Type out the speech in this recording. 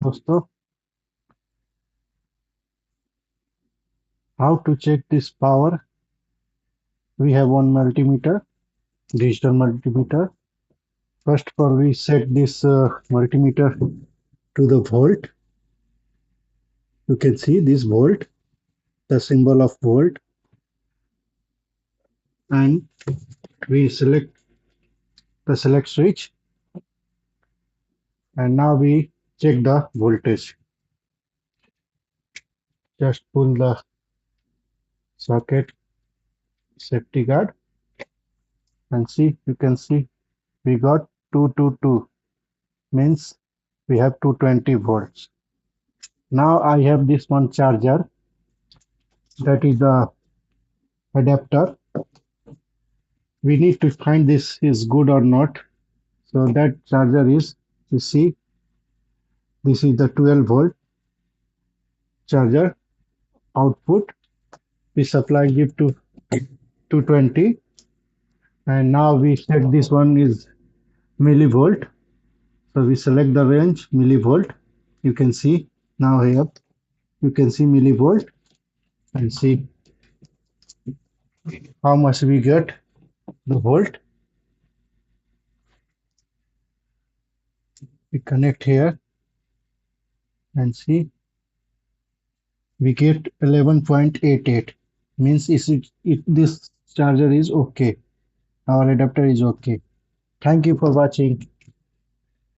दोस्तों, how to check this power? We have one multimeter, digital multimeter. First of all, we set this multimeter to the volt. You can see this volt, the symbol of volt, and we select the select switch, and now we check the voltage. Just pull the socket safety guard and see. You can see we got 222, means we have 220 volts. Now I have this one charger, that is the adapter. We need to find this is good or not. So that charger is, you see, this is the 12 volt charger output. We supply it to 220, and now we set this one is millivolt. So we select the range millivolt. You can see now here, you can see millivolt, and see how much we get the volt. We connect here and see we get 11.88, means this charger is okay, our adapter is okay. Thank you for watching.